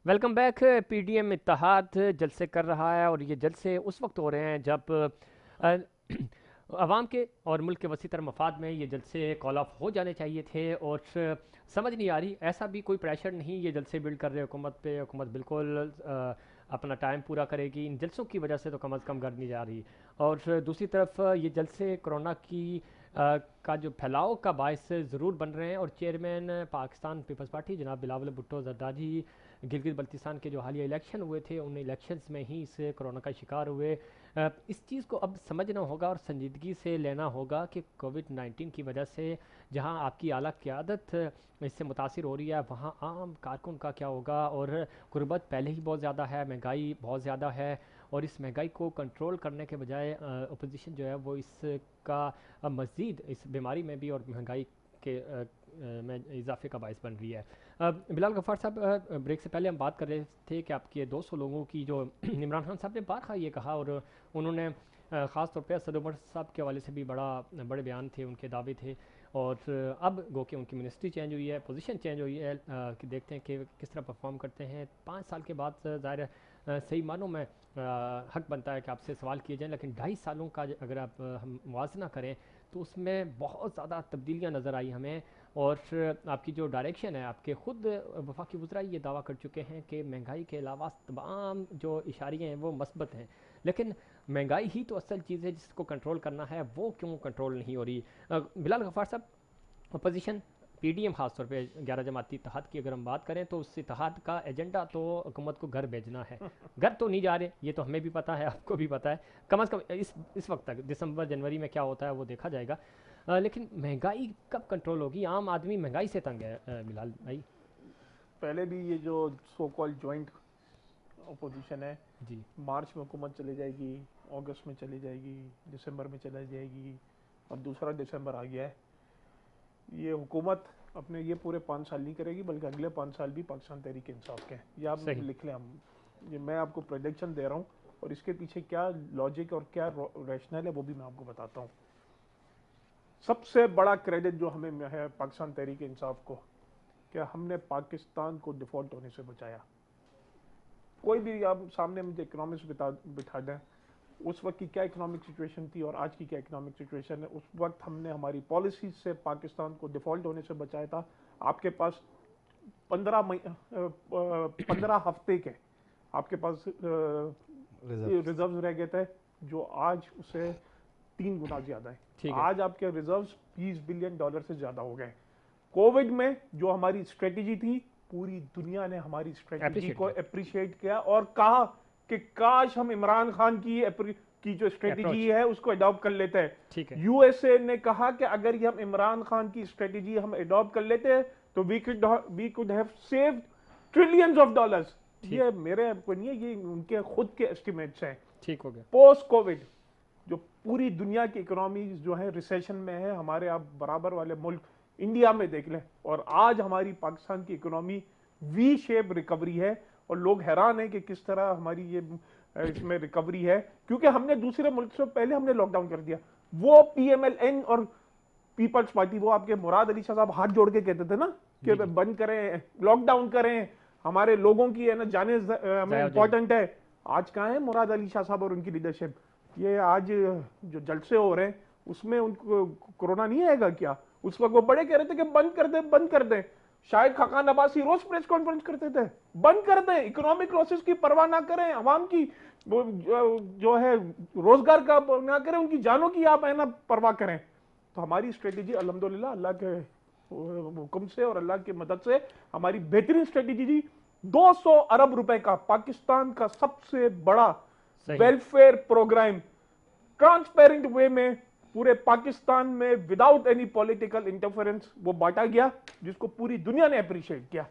Welcome back. PDM इत्तेहाद जलसे कर रहा है और ये जलसे उस वक्त हो रहे हैं जब अ, अवाम के और मुल्क के वसी तर मफाद में ये जलसे कॉल ऑफ हो जाने चाहिए थे और समझ नहीं आ रही, ऐसा भी कोई प्रेशर नहीं ये जलसे बिल्ड कर रहे हुकूमत पे। हुकूमत बिल्कुल अपना टाइम पूरा करेगी, इन जलसों की वजह से तो कम अज़ कम कर नहीं जा रही। और दूसरी तरफ ये जलसे कोरोना की का जो फैलाव का बायस ज़रूर बन रहे हैं। और चेयरमैन पाकिस्तान पीपल्स पार्टी जनाब बिलावल भुट्टो जरदारी गिलगित बल्तिस्तान के जो हालिया इलेक्शन हुए थे उन इलेक्शंस में ही इस कोरोना का शिकार हुए। इस चीज़ को अब समझना होगा और संजीदगी से लेना होगा कि कोविड-19 की वजह से जहां आपकी आला क़यादत इससे मुतासिर हो रही है, वहां आम कारकुन का क्या होगा। और गुर्बत पहले ही बहुत ज़्यादा है, महंगाई बहुत ज़्यादा है और इस महंगाई को कंट्रोल करने के बजाय अपोजिशन जो है वो इसका मज़ीद इस बीमारी में भी और महंगाई के में इजाफे का बायस बन रही है। बिलाल गफ़ार साहब, ब्रेक से पहले हम बात कर रहे थे कि आपके 200 लोगों की जो इमरान खान साहब ने बारहा ये कहा और उन्होंने ख़ास तौर पे असद उमर साहब के हवाले से भी बड़े बयान थे, उनके दावे थे। और अब गो कि उनकी मिनिस्ट्री चेंज हुई है, पोजीशन चेंज हुई है, कि देखते हैं कि किस तरह परफॉर्म करते हैं। 5 साल के बाद ज़ाहिर है सही मानों में हक बनता है कि आपसे सवाल किए जाएँ, लेकिन 2.5 सालों का अगर आप हम मुवाजना करें तो उसमें बहुत ज़्यादा तब्दीलियाँ नज़र आई हमें। और आपकी जो डायरेक्शन है, आपके खुद वफाकी वज़रा ये दावा कर चुके हैं कि महंगाई के अलावा तमाम जो इशारे हैं वो मस्बत हैं, लेकिन महंगाई ही तो असल चीज़ है जिसको कंट्रोल करना है, वो क्यों कंट्रोल नहीं हो रही। बिलाल गफ़ार साहब, अपोजिशन पीडीएम खास तौर पे 11 जमाती इत्तेहाद की अगर हम बात करें तो उस इत्तेहाद का एजेंडा तो हुकूमत को घर भेजना है। घर तो नहीं जा रहे, ये तो हमें भी पता है, आपको भी पता है। कम अज़ कम इस वक्त तक दिसंबर जनवरी में क्या होता है वो देखा जाएगा। लेकिन महंगाई कब कंट्रोल होगी? आम आदमी महंगाई से तंग है बिलाल भाई। पहले भी ये जो सो कॉल्ड जॉइंट अपोजिशन है, जी। मार्च में हुकूमत चली जाएगी, अगस्त में चली जाएगी, दिसंबर में चली जाएगी और दूसरा दिसंबर आ गया है। ये हुकूमत अपने ये पूरे 5 साल नहीं करेगी, बल्कि अगले 5 साल भी पाकिस्तान तहरीक इंसाफ के हैं। ये आप सही। लिख लें, हम ये मैं आपको प्रोडिक्शन दे रहा हूँ और इसके पीछे क्या लॉजिक और क्या रैशनल है वो भी मैं आपको बताता हूँ। सबसे बड़ा क्रेडिट जो हमें है पाकिस्तान तहरीक इंसाफ को, क्या हमने पाकिस्तान को डिफॉल्ट होने से बचाया। कोई भी आप सामने मुझे इकोनॉमिक्स बिठा दें, उस वक्त की क्या इकोनॉमिक सिचुएशन थी और आज की क्या इकोनॉमिक सिचुएशन है। उस वक्त हमने हमारी पॉलिसी से पाकिस्तान को डिफॉल्ट होने से बचाया था। आपके पास 15 हफ्ते के आपके पास रिजर्व रह गए थे, जो आज उसे 3 गुना ज्यादा है। ठीक है। आज आपके रिजर्व्स $20 बिलियन से ज्यादा हो गए। कोविड में जो हमारी स्ट्रेटेजी थी, पूरी दुनिया ने हमारी स्ट्रेटेजी अप्रिशिएट को किया। अप्रिशिएट किया और कहा कि काश हम इमरान खान की जो स्ट्रेटेजी अप्रोच। है उसको अडॉप्ट कर लेते हैं। ठीक है। यूएसए ने कहा कि अगर ये हम इमरान खान की स्ट्रेटेजी हम अडॉप्ट कर लेते हैं तो we could have saved trillions of dollars. ठीक। ये मेरे को नहीं है, ये उनके खुद के एस्टिमेट्स हैं। ठीक हो गया। पोस्ट कोविड जो पूरी दुनिया की इकोनॉमी जो है रिसेशन में है, हमारे आप बराबर वाले मुल्क इंडिया में देख लें, और आज हमारी पाकिस्तान की इकोनॉमी वी शेप रिकवरी है। और लोग हैरान हैं कि किस तरह हमारी ये इसमें रिकवरी है, क्योंकि हमने दूसरे मुल्क से पहले हमने लॉकडाउन कर दिया। वो पीएमएलएन और पीपल्स पार्टी, वो आपके मुराद अली शाह साहब हाथ जोड़ के कहते थे ना कि बंद करें, लॉकडाउन करें, हमारे लोगों की है ना जाने हमें इंपॉर्टेंट है। आज कहाँ है मुराद अली शाह साहब और उनकी लीडरशिप? ये आज जो जलसे हो रहे हैं उसमें उनको कोरोना नहीं आएगा क्या? उस वक्त वो बड़े कह रहे थे कि बंद कर दें, बंद कर दें। शायद खाकान अब्बासी रोज प्रेस कॉन्फ्रेंस करते थे, बंद कर दें, इकोनॉमिक लॉसेस की परवाह ना करें, अवाम की जो है रोजगार का ना करें, उनकी जानों की आप है ना परवाह करें। तो हमारी स्ट्रेटेजी अल्हम्दुलिल्लाह अल्लाह के हुक्म से और अल्लाह की मदद से हमारी बेहतरीन स्ट्रेटेजी थी। 200 अरब रुपए का पाकिस्तान का सबसे बड़ा वेलफेयर प्रोग्राम ट्रांसपेरेंट वे में पूरे पाकिस्तान में विदाउट एनी पॉलिटिकल इंटरफेरेंस वो बांटा गया, जिसको पूरी दुनिया ने अप्रिशिएट किया।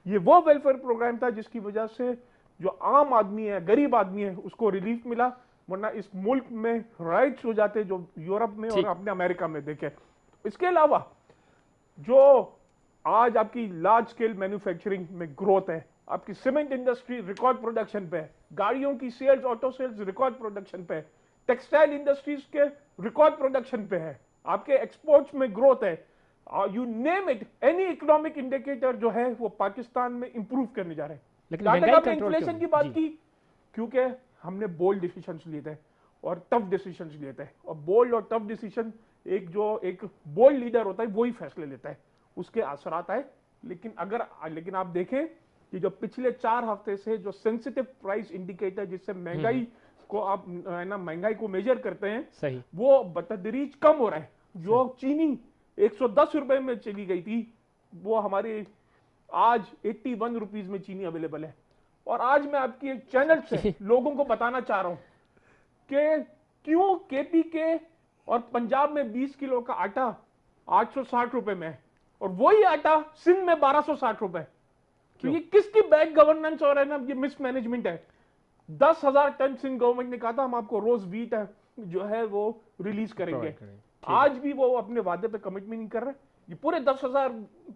ये वो वेलफेयर प्रोग्राम था जिसकी वजह से जो आम आदमी है, गरीब आदमी है, उसको रिलीफ मिला। वरना इस मुल्क में राइट्स हो जाते जो यूरोप में और अपने अमेरिका में देखे। इसके अलावा जो आज आपकी लार्ज स्केल मैन्युफैक्चरिंग में ग्रोथ है, आपकी सीमेंट इंडस्ट्री रिकॉर्ड प्रोडक्शन पे है, गाड़ियों की sales, auto sales record production पे है, टेक्सटाइल इंडस्ट्रीज के रिकॉर्ड प्रोडक्शन पे है, आपके एक्सपोर्ट्स में ग्रोथ है, you name it, any economic indicator जो है वो पाकिस्तान में इंप्रूव करने जा रहे हैं। लेकिन जहां तक महंगाई आपने कंट्रोल इन्फ्लेशन की बात जी, की, क्योंकि हमने बोल्ड डिसीजंस लिए थे और टफ डिसीजंस लिए थे, और बोल्ड और टफ डिसीजन एक बोल्ड लीडर होता है वही फैसले लेता है, उसके असरात आए। लेकिन आप देखें कि जो पिछले 4 हफ्ते से जो सेंसिटिव प्राइस इंडिकेटर जिससे महंगाई को आप है ना महंगाई को मेजर करते हैं, सही वो बतदरीज कम हो रहा है। जो चीनी 110 रुपए में चली गई थी, वो हमारे आज 81 रुपीज में चीनी अवेलेबल है। और आज मैं आपकी एक चैनल से लोगों को बताना चाह रहा हूं कि क्यों केपीके और पंजाब में 20 किलो का आटा 860 रुपए में है और वही आटा सिंध में 1260 रुपए। तो ये किसकी बैड गवर्नेंस और है ना ये मिसमैनेजमेंट है। 10,000 टन सिंध गवर्नमेंट ने कहा था हम आपको रोज व्हीट जो है वो रिलीज करेंगे, आज भी वो अपने वादे पे कमिटमेंट नहीं कर रहे। ये पूरे 10,000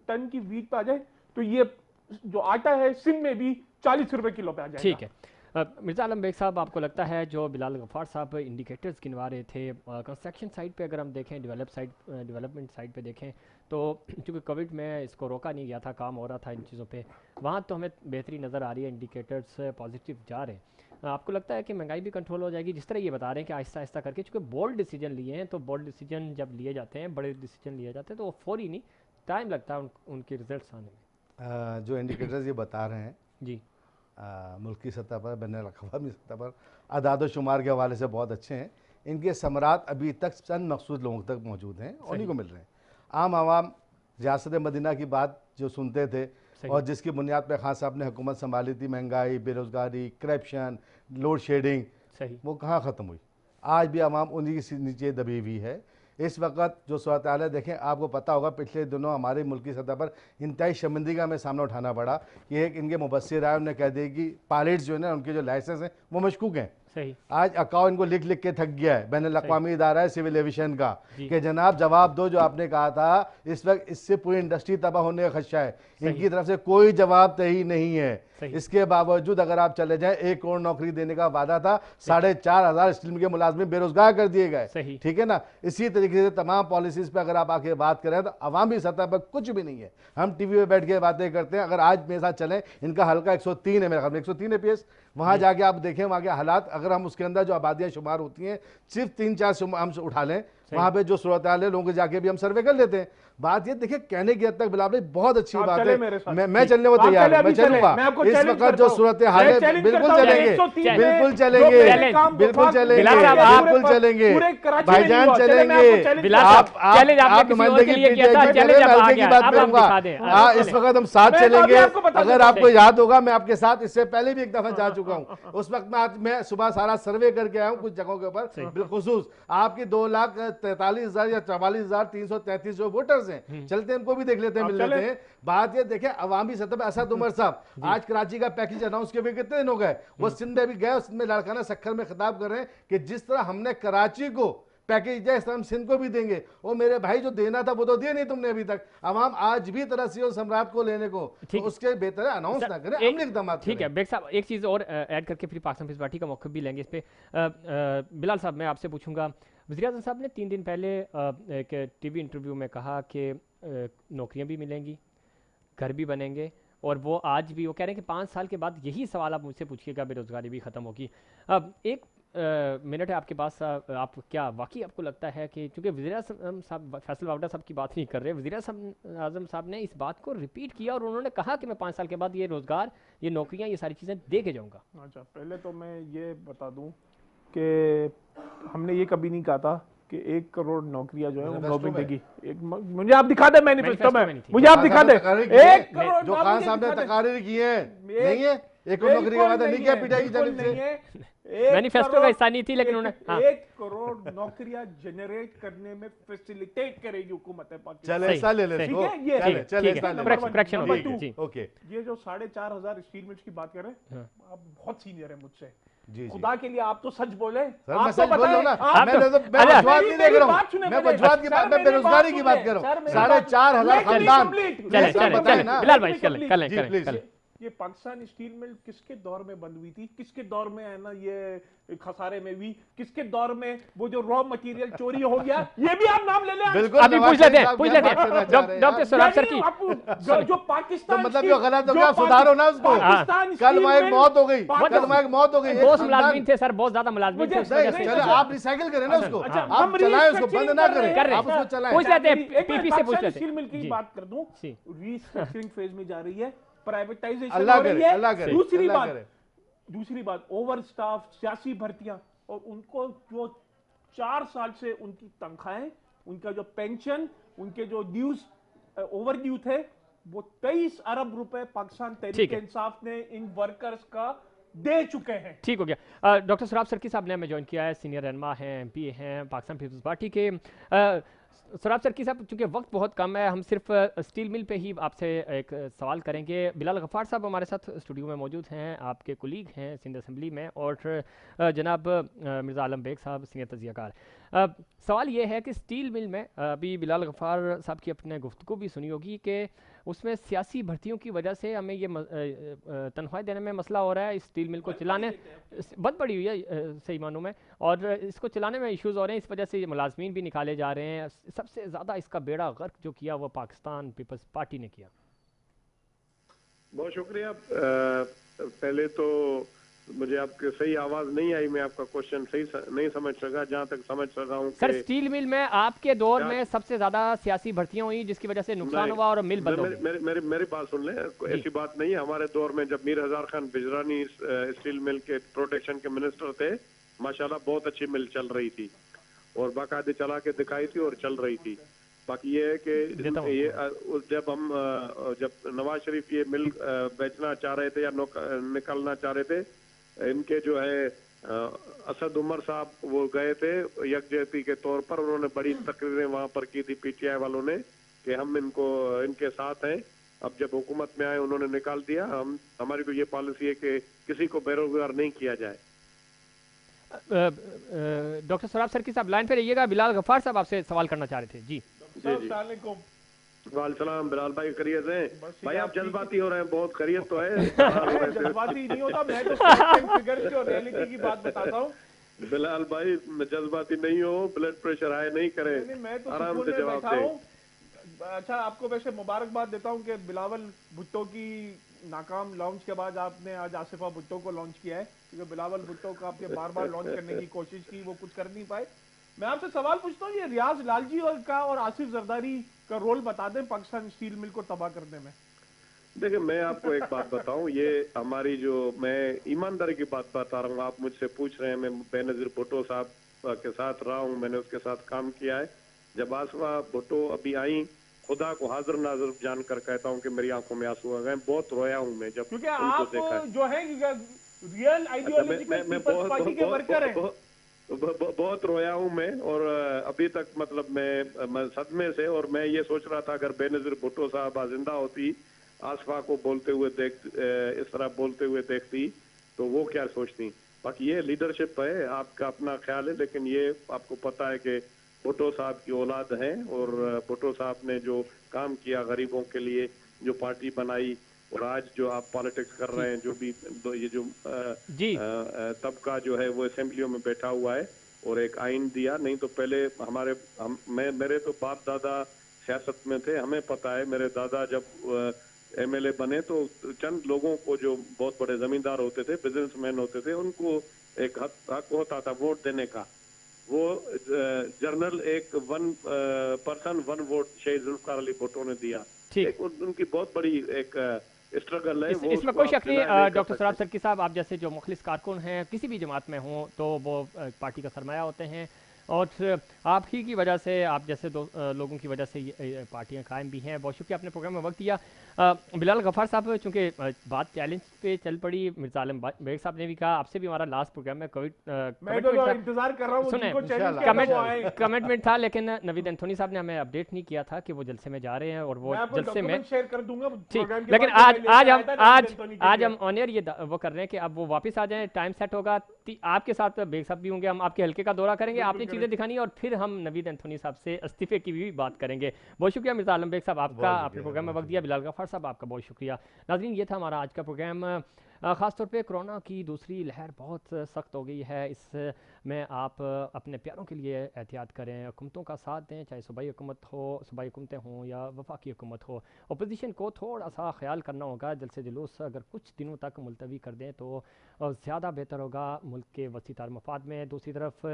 टन की व्हीट पे आ जाए तो ये जो आटा है सिंध में भी 40 रुपए किलो पे आ जाएगा। ठीक है। मिर्ज़ा आलम बेग साहब, आपको लगता है जो बिलाल गफ्फार साहब इंडिकेटर्स गिनवा रहे थे कंस्ट्रक्शन साइड पे, अगर हम देखें डेवलपमेंट साइड पे देखें तो चूँकि कोविड में इसको रोका नहीं गया था, काम हो रहा था इन चीज़ों पे, वहाँ तो हमें बेहतरी नज़र आ रही है, इंडिकेटर्स पॉजिटिव जा रहे हैं। आपको लगता है कि महंगाई भी कंट्रोल हो जाएगी जिस तरह ये बता रहे हैं कि आहिस्ता आहिस्ता करके, चूँकि बोल्ड डिसीजन लिए हैं, तो बोल्ड डिसीजन जब लिए जाते हैं, बड़े डिसीजन लिए जाते हैं तो वो फौरी नहीं, टाइम लगता है उनके रिजल्ट आने में। जो इंडिकेटर्स ये बता रहे हैं जी, मुल्की सतह पर, बैनुल-अक़वामी सतह पर अदाद शुमार के हवाले से बहुत अच्छे हैं। इनके समरात अभी तक चंद मखसूस लोगों तक मौजूद हैं और उन्हीं को मिल रहे हैं। आम आवाम रियासत मदीना की बात जो सुनते थे और जिसकी बुनियाद पर खान साहब ने हुकूमत संभाली थी, महंगाई, बेरोज़गारी, करप्शन, लोड शेडिंग, सही, वो कहाँ ख़त्म हुई। आज भी आवाम उन्हीं के नीचे दबी हुई है। इस वक्त जो सूरत हाल है देखें, आपको पता होगा पिछले दिनों हमारे मुल्क की सतह पर इंतहाई शर्मिंदगी का हमें सामना उठाना पड़ा कि एक इनके मुबस्सिर आए, उन्होंने कह दिया कि पायलट्स जो है ना उनके जो लाइसेंस हैं वो मशकूक हैं। सही, आज अकाउंट इनको लिख लिख के थक गया है, बैनुल-अक़वामी इदारा है सिविल एविएशन का, कि जनाब जवाब दो जो आपने कहा था। इस वक्त इससे पूरी इंडस्ट्री तबाह होने का खदशा है, इनकी तरफ से कोई जवाब तही नहीं है। इसके बावजूद अगर आप चले जाएं, 1 करोड़ नौकरी देने का वादा था, 4,500 स्टील के मुलाजमिन बेरोजगार कर दिए गए। ठीक है ना। इसी तरीके से तमाम पॉलिसीज पे अगर आप आके बात करें तो अवामी सतह पर कुछ भी नहीं है। हम टीवी पे बैठ के बातें करते हैं, अगर आज मेरे साथ चलें, इनका हल्का 103 है, मेरे ख्याल में 103 एपीएस, वहां जाके आप देखें वहां के हालात, अगर हम उसके अंदर जो आबादियां शुमार होती हैं, सिर्फ 3-4 हम उठा लें, वहां पे जो सूरत हाल है लोगों के जाके भी हम सर्वे कर लेते हैं। बात ये देखिए, कहने की हद तक बिलावल बहुत अच्छी बात है, मैं चलने को तैयार हूं, मैं चलूंगा। इस वक्त जो सूरत हाल है बिल्कुल चलेंगे, बिल्कुल चलेंगे, बिल्कुल चलेंगे, बिल्कुल चलेंगे भाईजान, चलेंगे। आप नुमाइंदगी की बात करूंगा, इस वक्त हम साथ चलेंगे। अगर आपको याद होगा, मैं आपके साथ इससे पहले भी एक दफा जा चुका हूं। उस वक्त मैं सुबह सारा सर्वे करके आया हूं कुछ जगहों के ऊपर, बिलखुसूस आपकी 2,43,000 या 44,333 जो वोटर्स हैं, चलते हैं उनको भी देख लेते हैं, मिल लेते हैं। बात ये देखें, अवामी सतह पर असद उमर साहब आज कराची का पैकेज अनाउंस किए हुए कितने दिन हो गए, वो सिंध में भी गए, सिंध में लड़काना सखर में खिताब कर रहे हैं कि जिस तरह हमने कराची को पैकेज दिया इस तरह हम सिंध को भी देंगे। वो मेरे भाई जो देना था वो तो दिया नहीं तुमने अभी तक। अवाम आज भी तरसी और सम्राट को लेने को, तो उसके बेहतर है अनाउंस ना करें, अमली इक़दाम। ठीक है बेग साहब, एक चीज़ और ऐड करके फिर पाकिस्तान पीस पार्टी का मौक़िफ़ भी लेंगे इस पे। बिलाल साहब, मैं आपसे पूछूंगा, वज़ीर-ए-आज़म साहब ने 3 दिन पहले एक टीवी इंटरव्यू में कहा कि नौकरियां भी मिलेंगी, घर भी बनेंगे, और वो आज भी वो कह रहे हैं कि 5 साल के बाद यही सवाल आप मुझसे पूछिएगा, बेरोज़गारी भी ख़त्म होगी। अब एक मिनट है आपके पास, आप क्या वाकई आपको लगता है कि, चूँकि वज़ीर-ए-आज़म साहब फैसल वावडा साहब की बात नहीं कर रहे, वज़ीर-ए-आज़म साहब ने इस बात को रिपीट किया और उन्होंने कहा कि मैं 5 साल के बाद ये रोज़गार, ये नौकरियाँ, ये सारी चीज़ें दे के जाऊँगा। अच्छा, पहले तो मैं ये बता दूँ कि हमने ये कभी नहीं कहा था कि 1 करोड़ नौकरियां जो है वो गवर्नमेंट देगी। मुझे आप दिखा दे मैनिफेस्टो में, मुझे आप दिखा दे 1 करोड़ जो खान साहब ने तकारीर की है, नहीं है 1 करोड़ नौकरी का वादा नहीं किया पिटाई की जानिब से, मैनिफेस्टो का हिस्सा नहीं थी, लेकिन उन्होंने 1 करोड़ नौकरियां जनरेट करने में फैसिलिटेट करेगी हुकूमत पाकिस्तान। चले ऐसा ले ले, ठीक है, ये ओके। ये जो 4,500 स्टील मिल्स की बात कर रहे हैं, आप बहुत सीनियर है मुझसे, जी खुदा के लिए आप तो सच बोले। मैं सच बोल रहा हूं ना, मैं वजूहत नहीं देख रहा हूं, मैं वजूहत की बात, मैं बेरोजगारी की बात कर रहा हूं। 4,500 खानदान, चले बिलाल भाई, करें ये पाकिस्तान स्टील मिल किसके दौर में बंद हुई थी, किसके दौर में है ना ये खसारे में हुई, किसके दौर में वो जो रॉ मटेरियल चोरी हो गया, ये भी आप नाम ले लें। बिल्कुल अभी पूछ लेते हैं डॉक्टर सराफ सर की। जो पाकिस्तान मतलब जो गलत हो गया सुधारो ना उसको। कल वहाँ एक मौत हो गई, कल वहाँ एक मौत हो गई, बहुत मुलाजमीन थे सर, बहुत ज्यादा मुलाजमीन थे। चलो आप रिसाइकिल करें ना उसको, आप चलाएं उसको, बंद ना करें, आप उसको चलाएं। पूछ लेते हैं, पीपी से पूछ लेते स्टील मिल की बात कर दूं, रीस्ट्रक्चरिंग फेज में जा रही है, प्राइवेटाइजेशन हो रही है। दूसरी बात ओवर स्टाफ, सियासी भर्तियां, और उनको जो 4 साल से उनकी तनख्वाहें, उनका जो पेंशन, उनके जो ड्यूज ओवर ड्यू थे, वो 23 अरब रुपए पाकिस्तान तहरीक इंसाफ ने इन वर्कर्स का दे चुके हैं। ठीक हो गया। डॉक्टर सराफ सरकी साहब ने हमें ज्वाइन किया है, सीनियर रहनुमा हैं, एमपी हैं पाकिस्तान पीपल्स पार्टी के। सराफ सरकी साहब, चूंकि वक्त बहुत कम है, हम सिर्फ स्टील मिल पे ही आपसे एक सवाल करेंगे। बिलाल गफ़ार साहब हमारे साथ स्टूडियो में मौजूद हैं, आपके कुलीग हैं सिंध असेंबली में, और जनाब मिर्ज़ा आलम बेग साहब सीनियर तजियाकार। सवाल ये है कि स्टील मिल में अभी बिलाल गफ़ार साहब की अपने गुफ्तगू भी सुनी होगी कि उसमें सियासी भर्तियों की वजह से हमें ये तनख्वाह देने में मसला हो रहा है। इस स्टील मिल को चलाने बहुत बड़ी हुई है सही मानों में, और इसको चलाने में इश्यूज़ हो रहे हैं, इस वजह से मुलाजमीन भी निकाले जा रहे हैं। सबसे ज़्यादा इसका बेड़ा गर्क जो किया वो पाकिस्तान पीपल्स पार्टी ने किया। बहुत शुक्रिया। पहले तो मुझे आपकी सही आवाज नहीं आई, मैं आपका क्वेश्चन सही नहीं समझ सका। जहां तक समझ सका हूं सर, स्टील मिल में आपके दौर में सबसे ज्यादा सियासी भर्तियां हुई जिसकी वजह से नुकसान हुआ और मिल बंद हो गई। मेरी बात सुन ले, ऐसी बात नहीं है। हमारे दौर में जब मीर हजार खान बिजरानी स्टील मिल के प्रोटेक्शन के मिनिस्टर थे, माशाल्लाह बहुत अच्छी मिल चल रही थी और बाकायदे चला के दिखाई थी और चल रही थी। बाकी ये है कि ये जब नवाज शरीफ ये मिल बेचना चाह रहे थे या निकालना चाह रहे थे, इनके जो है असद उमर साहब वो गए थे यकजहती के तौर पर, उन्होंने बड़ी तकरीरें वहां पर की थी पीटीआई वालों ने कि हम इनके साथ हैं। अब जब हुकूमत में आए उन्होंने निकाल दिया। हमारी तो ये पॉलिसी है कि किसी को बेरोजगार नहीं किया जाए। डॉक्टर सराफ सरकी साहब लाइन पे रहिएगा, बिलाल गफ्फार साहब आपसे सवाल करना चाह रहे थे। जी वालेकुम बिलाल भाई, खैरियत हैं? भाई आप जज्बाती हो रहे हैं, बहुत खैरियत तो है। जज्बाती नहीं होता, मैं तो फिगर्स और रियलिटी की बात बताता हूँ। बिलाल भाई जज्बाती नहीं हो, ब्लड प्रेशर हाई नहीं करें, मैं तो आराम से जवाब दें। अच्छा, आपको वैसे मुबारकबाद देता हूँ कि बिलावल भुट्टो की नाकाम लॉन्च के बाद आपने आज आसिफा भुट्टो को लॉन्च किया है, क्योंकि बिलावल भुट्टो का आपने बार बार लॉन्च करने की कोशिश की, वो कुछ कर नहीं पाए। मैं आपसे सवाल पूछता हूँ, ये रियाज लालजी और आसिफ जरदारी का रोल बता दें पाकिस्तान स्टील मिल को तबाह करने में। देखिए मैं आपको एक बात बताऊं, ये हमारी मैं ईमानदारी की बात बता रहा हूँ। आप मुझसे पूछ रहे हैं, मैं बेनजीर भुट्टो साहब के साथ रहा हूँ, मैंने उसके साथ काम किया है। जब आसिफा भुट्टो अभी आई, खुदा को हाजिर नाजिर जानकर कहता हूँ कि मेरी आंखों में आंसू आ गए, बहुत रोया हूँ मैं जब क्योंकि आप जो है रियल आइडियोलॉजिकल पीपल्स पार्टी के वर्कर हैं। बहुत रोया हूँ मैं, और अभी तक मतलब मैं सदमे से, और मैं ये सोच रहा था अगर बेनजीर भुट्टो साहब जिंदा होती, आसफा को बोलते हुए इस तरह बोलते हुए देखती तो वो क्या सोचती। बाकी ये लीडरशिप है, आपका अपना ख्याल है, लेकिन ये आपको पता है कि भुट्टो साहब की औलाद है, और भुट्टो साहब ने जो काम किया गरीबों के लिए, जो पार्टी बनाई, और आज जो आप पॉलिटिक्स कर रहे हैं, जो भी ये जो तबका जो है वो असेंबलियों में बैठा हुआ है और एक आइन दिया। नहीं तो पहले मेरे तो बाप दादा सियासत में थे, हमें पता है। मेरे दादा जब एमएलए बने तो चंद लोगों को, जो बहुत बड़े जमींदार होते थे, बिजनेसमैन होते थे, उनको एक हक होता था वोट देने का। वो जर्नल एक 1 पर्सन 1 वोट शेख जुल्फकार अली भुट्टो ने दिया। उनकी बहुत बड़ी एक स्ट्रगल है। इसमें कोई शक नहीं। डॉक्टर सराफ सरकी साहब, आप जैसे जो मुखलिस कारकुन हैं किसी भी जमात में हों तो वो पार्टी का सरमाया होते हैं, और आप ही की वजह से, आप जैसे लोगों की वजह से ये पार्टियां कायम भी हैं। बहुत शुक्रिया, आपने प्रोग्राम में वक्त दिया। बिलाल गफ्फार साहब, चूँकि बात चैलेंज पे चल पड़ी, मिर्ज़ा आलम बेग साहब ने भी कहा, आपसे भी हमारा लास्ट प्रोग्राम में इंतजार कर रहा हूं, कमिटमेंट था, लेकिन नवीद एंथोनी साहब ने हमें अपडेट नहीं किया था कि वो जलसे में जा रहे हैं, और वो जलसे में शेयर कर दूंगा। ठीक, लेकिन आज हम ऑन एयर ये वो कर रहे हैं कि अब वो वापस आ जाएं, टाइम सेट होगा आपके साथ बेग साहब भी होंगे, हम आपके हल्के का दौरा करेंगे, आपने चीज़ें दिखानी है और फिर हम नवीद एंथोनी साहब से इस्तीफे की भी बात करेंगे। बहुत शुक्रिया मिर्ज़ा आलम बेग साहब आपका, आपने प्रोग्राम में वक्त दिया। बिलाल गफ्फार साहब आपका बहुत शुक्रिया। नाज़रीन, ये था हमारा आज का प्रोग्राम। ख़ासतौर पे कोरोना की दूसरी लहर बहुत सख्त हो गई है, इसमें आप अपने प्यारों के लिए एहतियात करें, हुकूमतों का साथ दें, चाहे सूबाई हुकूमत हो, सूबाई हुकूमतें हों या वफाकी हुकूमत हो। अपोजिशन को थोड़ा सा ख्याल करना होगा, जलसे जुलूस अगर कुछ दिनों तक मुलतवी कर दें तो ज़्यादा बेहतर होगा मुल्क के वसी तार मफाद में। दूसरी तरफ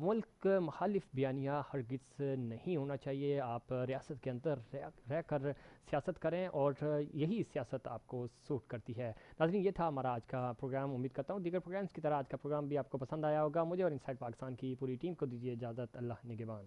मुल्क मुखालिफ बयानिया हरगिज़ नहीं होना चाहिए। आप रियासत के अंदर रह कर सियासत करें और यही सियासत आपको सूट करती है। नाज़रीन, ये था हमारा आज का प्रोग्राम। उम्मीद करता हूँ दीगर प्रोग्राम्स की तरह आज का प्रोग्राम भी आपको पसंद आया होगा। मुझे और इनसाइड पाकिस्तान की पूरी टीम को दीजिए इजाज़त। अल्लाह निगहबान।